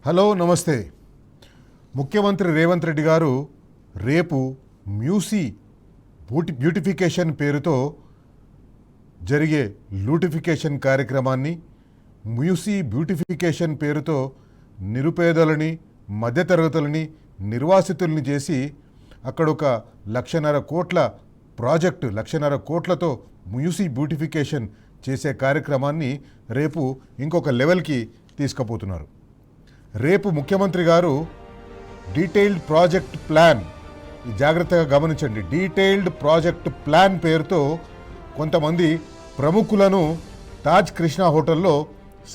Hello నమస్తే. ముఖ్యమంత్రి రేవంత్ రెడ్డి గారు రేపు మ్యూసీ బ్యూటిఫికేషన్ పేరుతో జరిగే లూటిఫికేషన్ కార్యక్రమాన్ని, మ్యూసీ బ్యూటిఫికేషన్ పేరుతో నిరుపేదలని, మధ్యతరగతులని, నిర్వాసితుల్ని చేసి అక్కడ ఒక 1.5 కోట్ల ప్రాజెక్టు, 1.5 కోట్లతో మ్యూసీ బ్యూటిఫికేషన్ చేసే కార్యక్రమాన్ని రేపు ఇంకొక లెవెల్కి తీసుకుపోతున్నారు. రేపు ముఖ్యమంత్రి గారు డీటెయిల్డ్ ప్రాజెక్ట్ ప్లాన్, జాగ్రత్తగా గమనించండి, డీటెయిల్డ్ ప్రాజెక్ట్ ప్లాన్ పేరుతో కొంతమంది ప్రముఖులను తాజ్ కృష్ణ హోటల్లో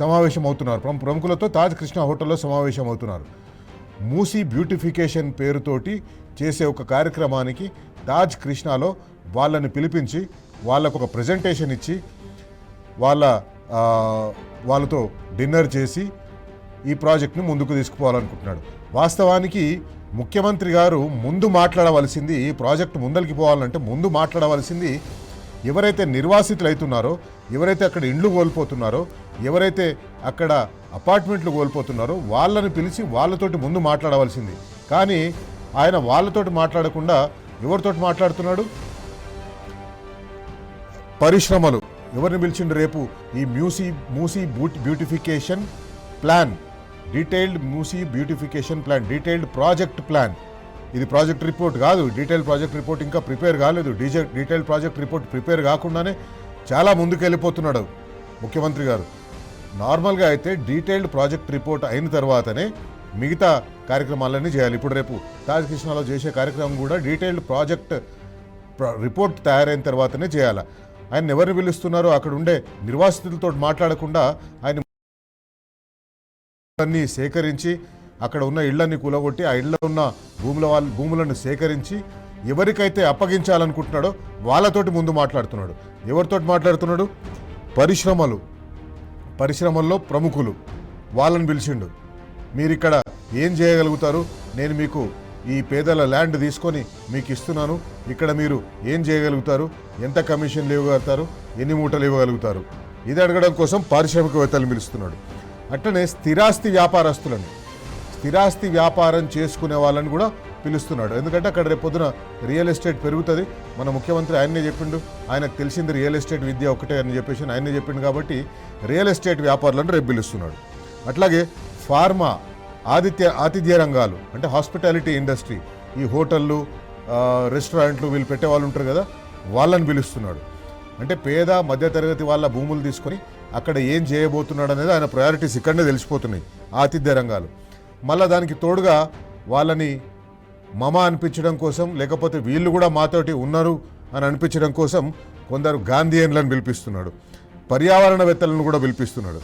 సమావేశమవుతున్నారు. ప్రముఖులతో తాజ్ కృష్ణ హోటల్లో సమావేశమవుతున్నారు. మూసీ బ్యూటిఫికేషన్ పేరుతోటి చేసే ఒక కార్యక్రమానికి తాజ్ కృష్ణలో వాళ్ళని పిలిపించి వాళ్ళకు ఒక ప్రజెంటేషన్ ఇచ్చి వాళ్ళతో డిన్నర్ చేసి ఈ ప్రాజెక్ట్ని ముందుకు తీసుకుపోవాలనుకుంటున్నాడు. వాస్తవానికి ముఖ్యమంత్రి గారు ముందు మాట్లాడవలసింది, ఈ ప్రాజెక్టు ముందరికి పోవాలంటే ముందు మాట్లాడవలసింది ఎవరైతే నిర్వాసితులు అవుతున్నారో, ఎవరైతే అక్కడ ఇండ్లు కోల్పోతున్నారో, ఎవరైతే అక్కడ అపార్ట్మెంట్లు కోల్పోతున్నారో వాళ్ళని పిలిచి వాళ్ళతోటి ముందు మాట్లాడవలసింది. కానీ ఆయన వాళ్ళతోటి మాట్లాడకుండా ఎవరితోటి మాట్లాడుతున్నాడు? పరిశ్రమలు. ఎవరిని పిలిచిండు రేపు? ఈ Musi beautification plan, detailed Musi beautification plan, detailed project plan. ఇది ప్రాజెక్ట్ రిపోర్ట్ కాదు. డీటెయిల్డ్ ప్రాజెక్ట్ రిపోర్ట్ ఇంకా ప్రిపేర్ కాలేదు. డీటెయిల్డ్ ప్రాజెక్ట్ రిపోర్ట్ ప్రిపేర్ కాకుండానే చాలా ముందుకు వెళ్ళిపోతున్నాడు ముఖ్యమంత్రి గారు. నార్మల్గా అయితే డీటెయిల్డ్ ప్రాజెక్ట్ రిపోర్ట్ అయిన తర్వాతనే మిగతా కార్యక్రమాలన్నీ చేయాలి. ఇప్పుడు రేపు తాజ్ కృష్ణలో చేసే కార్యక్రమం కూడా డీటెయిల్డ్ ప్రాజెక్ట్ రిపోర్ట్ తయారైన తర్వాతనే చేయాలి. ఆయన ఎవరిని పిలుస్తున్నారో అక్కడ ఉండే నిర్వాసితులతో మాట్లాడకుండా ఆయన అన్నీ సేకరించి అక్కడ ఉన్న ఇళ్లన్నీ కూలగొట్టి ఆ ఇళ్ల ఉన్న భూములను సేకరించి ఎవరికైతే అప్పగించాలనుకుంటున్నాడో వాళ్ళతోటి ముందు మాట్లాడుతున్నాడు. ఎవరితోటి మాట్లాడుతున్నాడు? పరిశ్రమల్లో ప్రముఖులు, వాళ్ళని పిలిచిండు. మీరు ఇక్కడ ఏం చేయగలుగుతారు? నేను మీకు ఈ పేదల ల్యాండ్ తీసుకొని మీకు ఇస్తున్నాను. ఇక్కడ మీరు ఏం చేయగలుగుతారు? ఎంత కమిషన్లు ఇవ్వగలుగుతారు? ఎన్ని మూటలు ఇవ్వగలుగుతారు? ఇది అడగడం కోసం పారిశ్రామికవేత్తలు పిలుస్తున్నాడు. అట్లనే స్థిరాస్తి వ్యాపారం చేసుకునే వాళ్ళని కూడా పిలుస్తున్నాడు. ఎందుకంటే అక్కడ రేపు పొద్దున రియల్ ఎస్టేట్ పెరుగుతుంది. మన ముఖ్యమంత్రి ఆయన్నే చెప్పిండు, ఆయనకు తెలిసింది రియల్ ఎస్టేట్ విద్య ఒకటే అని చెప్పేసి ఆయనే చెప్పిండు. కాబట్టి రియల్ ఎస్టేట్ వ్యాపారులను రేపు పిలుస్తున్నాడు. అట్లాగే ఫార్మా, ఆతిథ్య రంగాలు అంటే హాస్పిటాలిటీ ఇండస్ట్రీ, ఈ హోటళ్ళు, రెస్టారెంట్లు వీళ్ళు పెట్టే వాళ్ళు ఉంటారు కదా, వాళ్ళని పిలుస్తున్నాడు. అంటే పేద మధ్యతరగతి వాళ్ళ భూములు తీసుకొని అక్కడ ఏం చేయబోతున్నాడు అనేది ఆయన ప్రయారిటీస్ ఇక్కడనే తెలిసిపోతున్నాయి. ఆతిథ్య రంగాలు. మళ్ళీ దానికి తోడుగా వాళ్ళని మమ అనిపించడం కోసం, లేకపోతే వీళ్ళు కూడా మాతోటి ఉన్నారు అని అనిపించడం కోసం కొందరు గాంధీయన్లను పిలిపిస్తున్నాడు. పర్యావరణవేత్తలను కూడా పిలిపిస్తున్నాడు.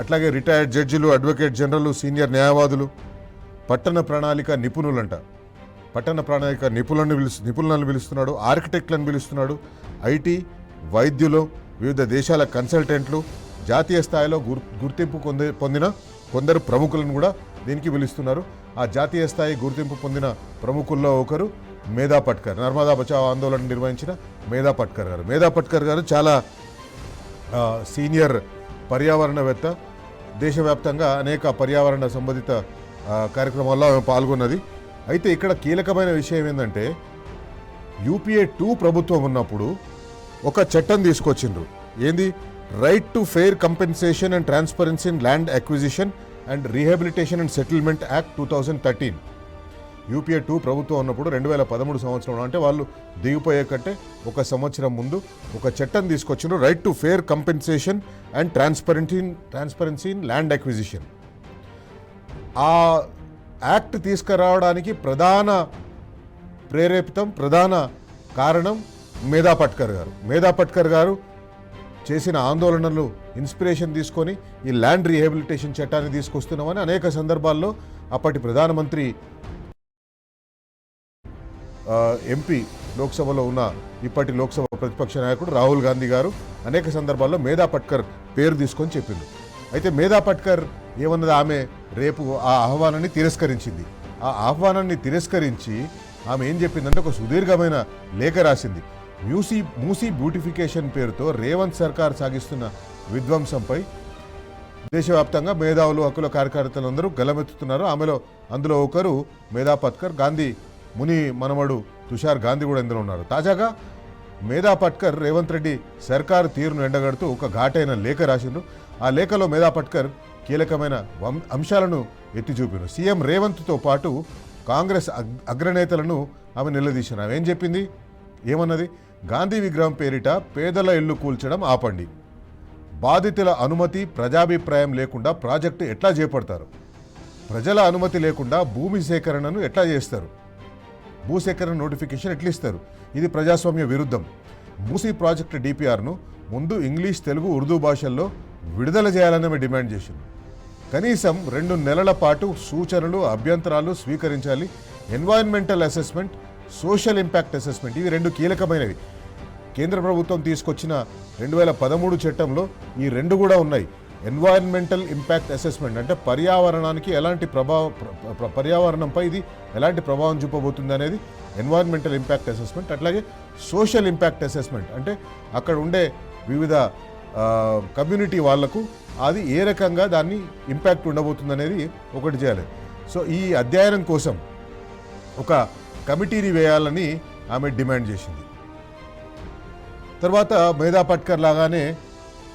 అట్లాగే రిటైర్డ్ జడ్జిలు, అడ్వకేట్ జనరల్, సీనియర్ న్యాయవాదులు, పట్టణ ప్రణాళిక నిపుణులను పిలుస్తున్నాడు. ఆర్కిటెక్ట్లను పిలుస్తున్నాడు. ఐటీ, వైద్యులు, వివిధ దేశాల కన్సల్టెంట్లు, జాతీయ స్థాయిలో గుర్తింపు పొందిన కొందరు ప్రముఖులను కూడా దీనికి పిలుస్తున్నారు. ఆ జాతీయ స్థాయి గుర్తింపు పొందిన ప్రముఖుల్లో ఒకరు మేధా పట్కర్, నర్మదా బచావ్ ఆందోళన నిర్వహించిన మేధా పట్కర్ గారు చాలా సీనియర్ పర్యావరణవేత్త. దేశవ్యాప్తంగా అనేక పర్యావరణ సంబంధిత కార్యక్రమాల్లో ఆమె పాల్గొన్నది. అయితే ఇక్కడ కీలకమైన విషయం ఏంటంటే యూపీఏ 2 ప్రభుత్వం ఉన్నప్పుడు ఒక చట్టం తీసుకొచ్చిండ్రు. ఏంది? Right to fair compensation and transparency in land acquisition and rehabilitation and settlement act 2013. UPA 2 ప్రభుత్వం ఉన్నప్పుడు 2013 సంవత్సరంలో, అంటే వాళ్ళు దిగిపోయే కంటే ఒక సంవత్సరం ముందు ఒక చట్టం తీసుకొచ్చిండ్రు. Right to fair compensation and transparency in land acquisition. ఆ యాక్ట్ తీసుకురావడానికి ప్రధాన కారణం మేధా పట్కర్ గారు చేసిన ఆందోళనలు ఇన్స్పిరేషన్ తీసుకొని ఈ ల్యాండ్ రీహాబిలిటేషన్ చట్టాన్ని తీసుకొస్తున్నామని అనేక సందర్భాల్లో అప్పటి ప్రధానమంత్రి, ఎంపీ, లోక్సభలో ఉన్న ఇప్పటి లోక్సభ ప్రతిపక్ష నాయకుడు రాహుల్ గాంధీ గారు అనేక సందర్భాల్లో మేధా పట్కర్ పేరు తీసుకొని చెప్పింది. అయితే మేధా పట్కర్ ఏమన్నది? ఆమె రేపు ఆ ఆహ్వానాన్ని తిరస్కరించింది. ఆ ఆహ్వానాన్ని తిరస్కరించి ఆమె ఏం చెప్పిందంటే ఒక సుదీర్ఘమైన లేఖ రాసింది. మూసీ బ్యూటిఫికేషన్ పేరుతో రేవంత్ సర్కార్ సాగిస్తున్న విధ్వంసంపై దేశవ్యాప్తంగా మేధావులు హక్కుల కార్యకర్తలందరూ గలమెత్తుతున్నారు. అందులో ఒకరు మేధా పట్కర్, గాంధీ ముని మనవడు తుషార్ గాంధీ కూడా ఇందులో ఉన్నారు. తాజాగా మేధా పట్కర్ రేవంత్ రెడ్డి సర్కారు తీరును ఎండగడుతూ ఒక ఘాటైన లేఖ రాసిండ్రు. ఆ లేఖలో మేధా పట్కర్ కీలకమైన అంశాలను ఎత్తి చూపారు. సీఎం రేవంత్తో పాటు కాంగ్రెస్ అగ్రనేతలను ఆమె నిలదీశారు. ఆమె ఏం చెప్పింది, ఏమన్నది? గాంధీ విగ్రహం పేరిట పేదల ఇల్లు కూల్చడం ఆపండి, బాధితుల అనుమతి ప్రజాభిప్రాయం లేకుండా ప్రాజెక్టు ఎట్లా చేపడతారు, ప్రజల అనుమతి లేకుండా భూమి సేకరణను ఎట్లా చేస్తారు, భూసేకరణ నోటిఫికేషన్ ఎట్లా ఇస్తారు, ఇది ప్రజాస్వామ్య విరుద్ధం. మూసీ ప్రాజెక్టు డిపిఆర్ను ముందు ఇంగ్లీష్, తెలుగు, ఉర్దూ భాషల్లో విడుదల చేయాలని ఆమె డిమాండ్ చేసింది. కనీసం 2 నెలల పాటు సూచనలు, అభ్యంతరాలు స్వీకరించాలి. Environmental assessment, social impact assessment, ఇవి 2 కీలకమైనవి. కేంద్ర ప్రభుత్వం తీసుకొచ్చిన 2013 చట్టంలో ఈ 2 కూడా ఉన్నాయి. ఎన్వైరన్మెంటల్ ఇంపాక్ట్ అసెస్మెంట్ అంటే పర్యావరణానికి ఎలాంటి పర్యావరణంపై ఇది ఎలాంటి ప్రభావం చూపబోతుంది అనేది ఎన్వైరన్మెంటల్ ఇంపాక్ట్ అసెస్మెంట్. అట్లాగే సోషల్ ఇంపాక్ట్ అసెస్మెంట్ అంటే అక్కడ ఉండే వివిధ కమ్యూనిటీ వాళ్లకు అది ఏ రకంగా దాన్ని ఇంపాక్ట్ ఉండబోతుంది అనేది ఒకటి చేయాలి. సో ఈ అధ్యయనం కోసం ఒక కమిటీని వేయాలని ఆమె డిమాండ్ చేసింది. తర్వాత మేధా పట్కర్ లాగానే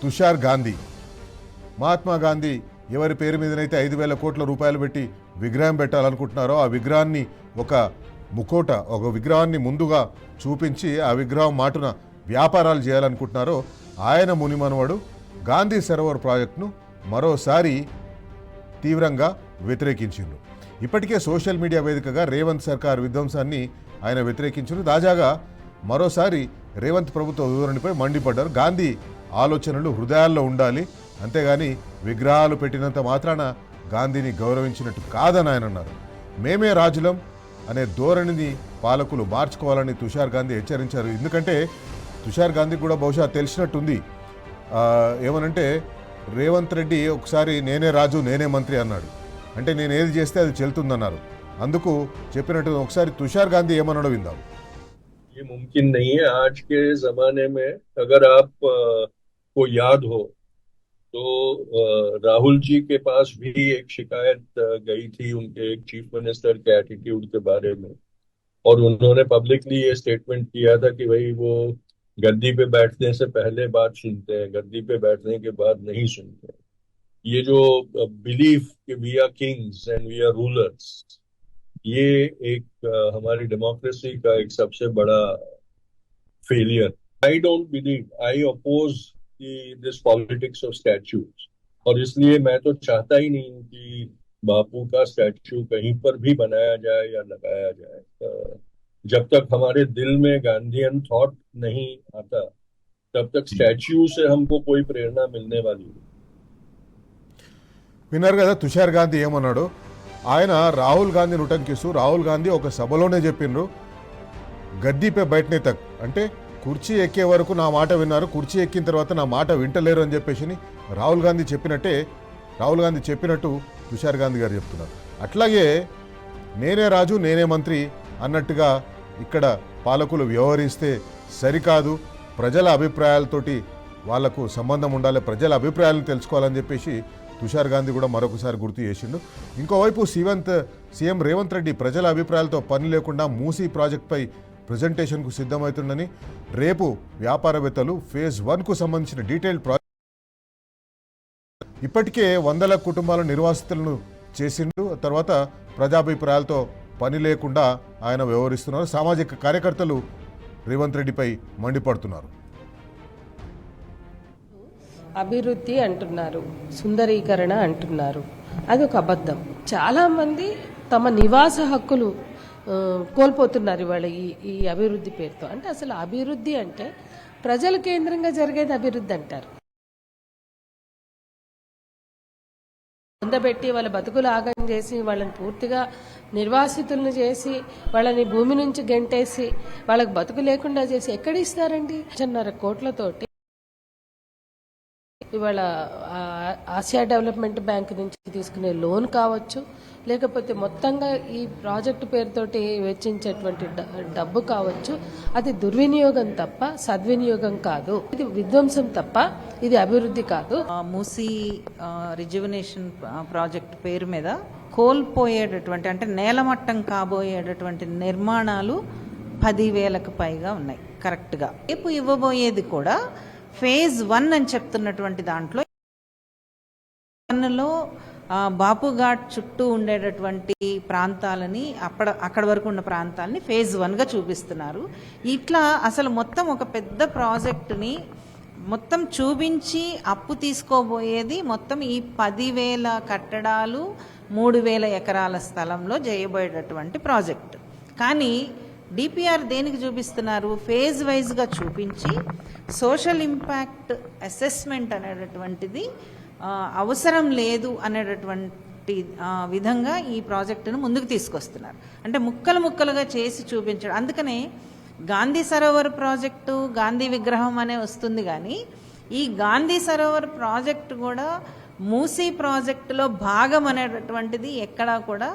తుషార్ గాంధీ, మహాత్మా గాంధీ ఎవరి పేరు మీదనైతే 5,000 కోట్ల రూపాయలు పెట్టి విగ్రహం పెట్టాలనుకుంటున్నారో ఆ విగ్రహాన్ని ఒక విగ్రహాన్ని ముందుగా చూపించి ఆ విగ్రహం మాటున వ్యాపారాలు చేయాలనుకుంటున్నారో ఆయన మునిమనవడు గాంధీ సరోవర్ ప్రాజెక్టును మరోసారి తీవ్రంగా వ్యతిరేకించిండు. ఇప్పటికే సోషల్ మీడియా వేదికగా రేవంత్ సర్కార్ విధ్వంసాన్ని ఆయన వ్యతిరేకించారు. తాజాగా మరోసారి రేవంత్ ప్రభుత్వ ధోరణిపై మండిపడ్డారు. గాంధీ ఆలోచనలు హృదయాల్లో ఉండాలి, అంతేగాని విగ్రహాలు పెట్టినంత మాత్రాన గాంధీని గౌరవించినట్టు కాదని ఆయన అన్నారు. మేమే రాజులం అనే ధోరణిని పాలకులు మార్చుకోవాలని తుషార్ గాంధీ హెచ్చరించారు. ఎందుకంటే తుషార్ గాంధీ కూడా బహుశా తెలిసినట్టుంది. ఏమనంటే రేవంత్ రెడ్డి ఒకసారి నేనే రాజు నేనే మంత్రి అన్నాడు, అంటే నేను ఏది చేస్తే అది చెల్తుందన్నారు. అందుకు చెప్పినట్టు ఒకసారి తుషార్ గాంధీ ఏమన్నాడో విందాం. ये मुमकिन नहीं है आज के जमाने में। अगर आप को याद हो तो राहुल जी के पास भी एक शिकायत गई थी उनके एक चीफ मिनिस्टर के एटीट्यूड के बारे में, और उन्होंने पब्लिकली ये स्टेटमेंट किया था कि भाई वो गद्दी पे बैठने से पहले बात सुनते हैं, गद्दी पे बैठने के बाद नहीं सुनते। ये जो बिलीफ कि we are kings and we are rulers, ये एक हमारी डेमोक्रेसी का एक सबसे बड़ा failure. I don't believe, I oppose this politics of statues, और इसलिए मैं तो चाहता ही नहीं कि बापू का स्टैच्यू कहीं पर भी बनाया जाए या लगाया जाए। जब तक हमारे दिल में गांधीयन थॉट नहीं आता तब तक स्टैच्यू से हमको कोई प्रेरणा मिलने वाली नहीं। విన్నారు కదా తుషార్ గాంధీ ఏమన్నాడు. ఆయన రాహుల్ గాంధీని ఉటంకిస్తూ రాహుల్ గాంధీ ఒక సభలోనే చెప్పిండ్రు, గద్దీపై బయటనే తక్ అంటే కుర్చీ ఎక్కే వరకు నా మాట విన్నారు, కుర్చీ ఎక్కిన తర్వాత నా మాట వింటలేరు అని చెప్పేసి రాహుల్ గాంధీ చెప్పినట్టు తుషార్ గాంధీ గారు చెప్తున్నారు. అట్లాగే నేనే రాజు నేనే మంత్రి అన్నట్టుగా ఇక్కడ పాలకులు వ్యవహరిస్తే సరికాదు, ప్రజల అభిప్రాయాలతోటి వాళ్లకు సంబంధం ఉండాలి, ప్రజల అభిప్రాయాలను తెలుసుకోవాలని చెప్పేసి తుషార్ గాంధీ కూడా మరొకసారి గుర్తు చేసిండు. ఇంకోవైపు సీఎం రేవంత్ రెడ్డి ప్రజల అభిప్రాయాలతో పని లేకుండా మూసీ ప్రాజెక్టుపై ప్రజెంటేషన్కు సిద్ధమవుతుందని, రేపు వ్యాపారవేత్తలు ఫేజ్ 1కు సంబంధించిన డీటెయిల్డ్ ప్రాజెక్ట్ ఇప్పటికే 100 కుటుంబాల నిర్వాసితులను చేసిండు. తర్వాత ప్రజాభిప్రాయాలతో పని లేకుండా ఆయన వ్యవహరిస్తున్నారు. సామాజిక కార్యకర్తలు రేవంత్ రెడ్డిపై మండిపడుతున్నారు. అభివృద్ధి అంటున్నారు, సుందరీకరణ అంటున్నారు, అది ఒక అబద్ధం. చాలామంది తమ నివాస హక్కులు కోల్పోతున్నారు ఇవాళ ఈ అభివృద్ధి పేరుతో. అంటే అసలు అభివృద్ధి అంటే ప్రజల కేంద్రంగా జరిగేది అభివృద్ధి అంటారు. పొందబెట్టి వాళ్ళ బతుకులు ఆగం చేసి వాళ్ళని పూర్తిగా నిర్వాసితులను చేసి వాళ్ళని భూమి నుంచి గెంటేసి వాళ్ళకి బతుకు లేకుండా చేసి ఎక్కడ ఇస్తారండి? 1.5 కోట్లతోటి ఇవాళ ఆసియా డెవలప్మెంట్ బ్యాంక్ నుంచి తీసుకునే లోన్ కావచ్చు, లేకపోతే మొత్తంగా ఈ ప్రాజెక్టు పేరుతోటి వెచ్చించేటువంటి డబ్బు కావచ్చు, అది దుర్వినియోగం తప్ప సద్వినియోగం కాదు. ఇది విధ్వంసం తప్ప ఇది అభివృద్ధి కాదు. మూసీ రిజువనేషన్ ప్రాజెక్ట్ పేరు మీద కోల్పోయేటటువంటి అంటే నేలమట్టం కాబోయేటటువంటి నిర్మాణాలు 10,000కు పైగా ఉన్నాయి కరెక్ట్గా. రేపు ఇవ్వబోయేది కూడా ఫేజ్ 1 అని చెప్తున్నటువంటి దాంట్లో 1లో బాపుఘాట్ చుట్టూ ఉండేటటువంటి ప్రాంతాలని అక్కడ వరకు ఉన్న ప్రాంతాలని ఫేజ్ 1గా చూపిస్తున్నారు. ఇట్లా అసలు మొత్తం ఒక పెద్ద ప్రాజెక్టుని మొత్తం చూపించి అప్పు తీసుకోబోయేది మొత్తం ఈ 10,000 కట్టడాలు 3,000 ఎకరాల స్థలంలో చేయబోయేటటువంటి ప్రాజెక్ట్. కానీ డిపిఆర్ దేనికి చూపిస్తున్నారు? ఫేజ్ వైజ్గా చూపించి సోషల్ ఇంపాక్ట్ అసెస్మెంట్ అనేటటువంటిది అవసరం లేదు అనేటటువంటి విధంగా ఈ ప్రాజెక్టును ముందుకు తీసుకొస్తున్నారు. అంటే ముక్కలు ముక్కలుగా చేసి చూపించడం. అందుకనే గాంధీ సరోవర్ ప్రాజెక్టు, గాంధీ విగ్రహం అనే వస్తుంది. కానీ ఈ గాంధీ సరోవర్ ప్రాజెక్టు కూడా మూసీ ప్రాజెక్టులో భాగం అనేటటువంటిది ఎక్కడా కూడా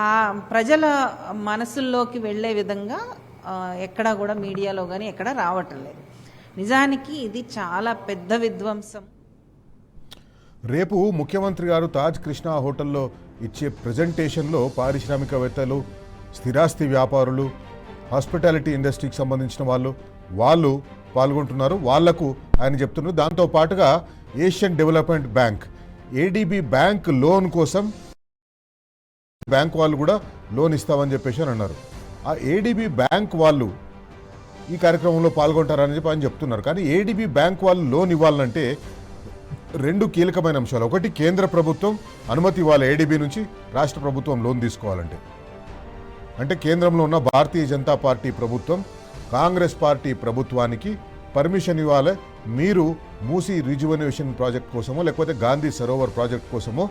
ఆ ప్రజల మనసుల్లోకి వెళ్ళే విధంగా ఎక్కడా కూడా మీడియాలో కానీ ఎక్కడా రావటం లేదు. నిజానికి ఇది చాలా పెద్ద విధ్వంసం. రేపు ముఖ్యమంత్రి గారు తాజ్ కృష్ణ హోటల్లో ఇచ్చే ప్రజెంటేషన్లో పారిశ్రామికవేత్తలు, స్థిరాస్తి వ్యాపారులు, హాస్పిటాలిటీ ఇండస్ట్రీకి సంబంధించిన వాళ్ళు పాల్గొంటున్నారు. వాళ్లకు ఆయన చెప్తున్నారు. దాంతోపాటుగా Asian development bank ADB bank loan కోసం బ్యాంక్ వాళ్ళు కూడా లోన్ ఇస్తామని చెప్పేసి అని అన్నారు. ఆ ఏడీబీ బ్యాంక్ వాళ్ళు ఈ కార్యక్రమంలో పాల్గొంటారని చెప్పి ఆయన చెప్తున్నారు. కానీ ఏడీబీ బ్యాంక్ వాళ్ళు లోన్ ఇవ్వాలంటే 2 కీలకమైన అంశాలు. ఒకటి, కేంద్ర ప్రభుత్వం అనుమతి ఇవ్వాలి ఏడీబీ నుంచి రాష్ట్ర ప్రభుత్వం లోన్ తీసుకోవాలంటే. అంటే కేంద్రంలో ఉన్న భారతీయ జనతా పార్టీ ప్రభుత్వం కాంగ్రెస్ పార్టీ ప్రభుత్వానికి పర్మిషన్ ఇవ్వాలి. మీరు మూసీ రిజువనేషన్ ప్రాజెక్ట్ కోసమో లేకపోతే గాంధీ సరోవర్ ప్రాజెక్ట్ కోసమో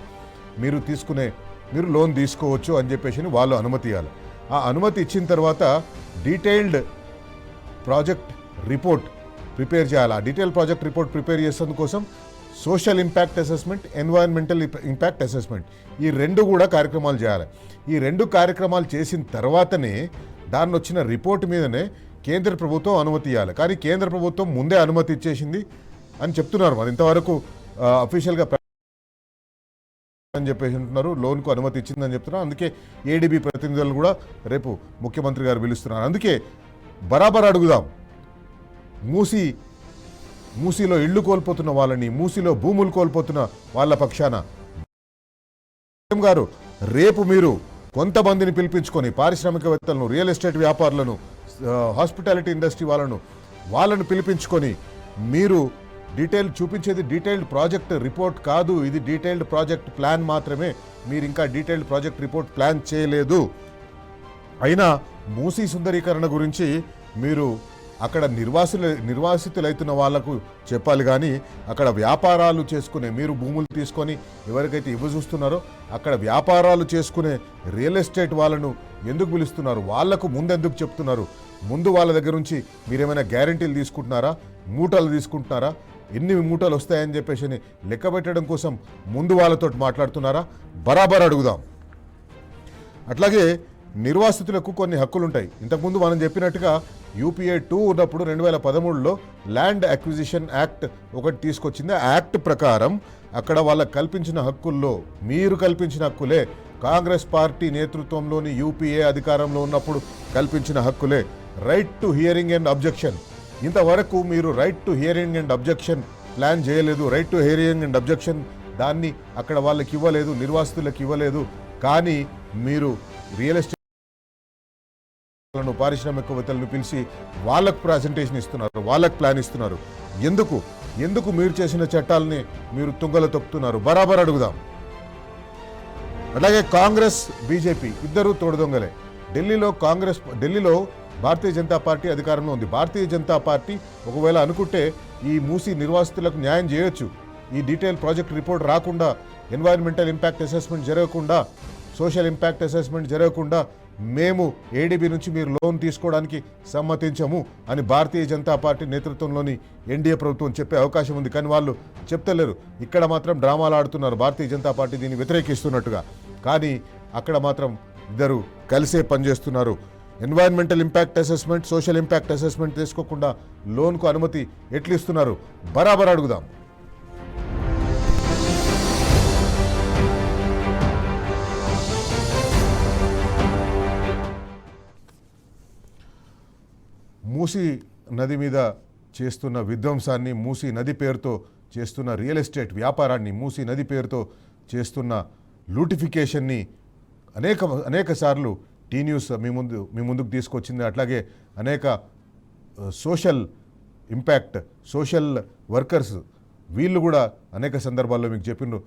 మీరు లోన్ తీసుకోవచ్చు అని చెప్పేసి వాళ్ళు అనుమతి ఇవ్వాలి. ఆ అనుమతి ఇచ్చిన తర్వాత డీటెయిల్డ్ ప్రాజెక్ట్ రిపోర్ట్ ప్రిపేర్ చేయాలి. ఆ డీటెయిల్ ప్రాజెక్ట్ రిపోర్ట్ ప్రిపేర్ చేసేందుకోసం social impact assessment, environmental impact assessment ఈ 2 కూడా కార్యక్రమాలు చేయాలి. ఈ 2 కార్యక్రమాలు చేసిన తర్వాతనే దాన్ని వచ్చిన రిపోర్ట్ మీదనే కేంద్ర ప్రభుత్వం అనుమతి ఇవ్వాలి. కానీ కేంద్ర ప్రభుత్వం ముందే అనుమతి ఇచ్చేసింది అని చెప్తున్నారు. మరి ఇంతవరకు అఫీషియల్గా అని చెప్పేసి అంటున్నారు. లోన్కు అనుమతి ఇచ్చిందని చెప్తున్నారు. అందుకే ఏడీబీ ప్రతినిధులు కూడా రేపు ముఖ్యమంత్రి గారు పిలుస్తున్నారు. అందుకే బరాబర్ అడుగుదాం. మూసీలో ఇళ్లు కోల్పోతున్న వాళ్ళని, మూసీలో భూములు కోల్పోతున్న వాళ్ళ పక్షాన గారు రేపు మీరు కొంతమందిని పిలిపించుకొని పారిశ్రామికవేత్తలను, రియల్ ఎస్టేట్ వ్యాపారులను, హాస్పిటాలిటీ ఇండస్ట్రీ వాళ్ళను పిలిపించుకొని మీరు చూపించేది డీటెయిల్డ్ ప్రాజెక్ట్ రిపోర్ట్ కాదు, ఇది డీటెయిల్డ్ ప్రాజెక్ట్ ప్లాన్ మాత్రమే. మీరు ఇంకా డీటెయిల్డ్ ప్రాజెక్ట్ రిపోర్ట్ ప్లాన్ అయినా మూసీ సుందరీకరణ గురించి మీరు అక్కడ నిర్వాసితులైతున్న వాళ్లకు చెప్పాలి. కానీ అక్కడ వ్యాపారాలు చేసుకునే, మీరు భూములు తీసుకొని ఎవరికైతే చూస్తున్నారో అక్కడ వ్యాపారాలు చేసుకునే రియల్ ఎస్టేట్ వాళ్ళను ఎందుకు పిలుస్తున్నారు? వాళ్లకు ముందెందుకు చెప్తున్నారు? ముందు వాళ్ళ దగ్గర నుంచి మీరేమైనా గ్యారంటీలు తీసుకుంటున్నారా? మూటలు తీసుకుంటున్నారా? ఎన్ని మూటలు వస్తాయని చెప్పేసి లెక్క పెట్టడం కోసం ముందు వాళ్ళతో మాట్లాడుతున్నారా? బరాబర్ అడుగుదాం. అట్లాగే నిర్వాసితులకు కొన్ని హక్కులు ఉంటాయి. ఇంతకుముందు మనం చెప్పినట్టుగా యూపీఏ 2 ఉన్నప్పుడు 2013లో ల్యాండ్ అక్విజిషన్ యాక్ట్ ఒకటి తీసుకొచ్చింది. ఆ యాక్ట్ ప్రకారం అక్కడ వాళ్ళకు కల్పించిన హక్కుల్లో మీరు కల్పించిన హక్కులే, కాంగ్రెస్ పార్టీ నేతృత్వంలోని యూపీఏ అధికారంలో ఉన్నప్పుడు కల్పించిన హక్కులే. Right to hearing and objection. ఇంతవరకు మీరు right to hearing and objection plan చేయలేదు. Right to hearing and objection దాన్ని అక్కడ వాళ్ళకి ఇవ్వలేదు, నిర్వాసితులకు ఇవ్వలేదు. కానీ మీరు రియల్ ఎస్టేట్ పారిశ్రామికవేత్తలను పిలిచి వాళ్ళకు ప్రెజెంటేషన్ ఇస్తున్నారు, వాళ్ళకు ప్లాన్ ఇస్తున్నారు. ఎందుకు మీరు చేసిన చట్టాలని మీరు తుంగలో తొక్కుతున్నారు? బరాబర్ అడుగుదాం. అలాగే కాంగ్రెస్, బీజేపీ ఇద్దరు తోడుదొంగలే. ఢిల్లీలో భారతీయ జనతా పార్టీ అధికారంలో ఉంది. భారతీయ జనతా పార్టీ ఒకవేళ అనుకుంటే ఈ మూసీ నిర్వాసితులకు న్యాయం చేయొచ్చు. ఈ డీటెయిల్ ప్రాజెక్ట్ రిపోర్ట్ రాకుండా, ఎన్వైరన్మెంటల్ ఇంపాక్ట్ అసెస్మెంట్ జరగకుండా, సోషల్ ఇంపాక్ట్ అసెస్మెంట్ జరగకుండా మేము ఏడీబీ నుంచి మీరు లోన్ తీసుకోవడానికి సమ్మతించము అని భారతీయ జనతా పార్టీ నేతృత్వంలోని ఎన్డీఏ ప్రభుత్వం చెప్పే అవకాశం ఉంది. కానీ వాళ్ళు చెప్తలేరు. ఇక్కడ మాత్రం డ్రామాలు ఆడుతున్నారు. భారతీయ జనతా పార్టీ దీన్ని వ్యతిరేకిస్తున్నట్టుగా. కానీ అక్కడ మాత్రం ఇద్దరు కలిసే పనిచేస్తున్నారు. Environmental impact assessment, social impact assessment తీసుకోకుండా లోన్కు అనుమతి ఎట్లు ఇస్తున్నారు? బరాబర్ అడుగుదాం. మూసీ నది మీద చేస్తున్న విధ్వంసాన్ని, మూసీ నది పేరుతో చేస్తున్న రియల్ ఎస్టేట్ వ్యాపారాన్ని, మూసీ నది పేరుతో చేస్తున్న లూటిఫికేషన్ని అనేక సార్లు టీ న్యూస్ మీ ముందుకు తీసుకొచ్చింది. అట్లాగే అనేక సోషల్ ఇంపాక్ట్, సోషల్ వర్కర్స్ వీళ్ళు కూడా అనేక సందర్భాల్లో మీకు చెప్పిండ్రు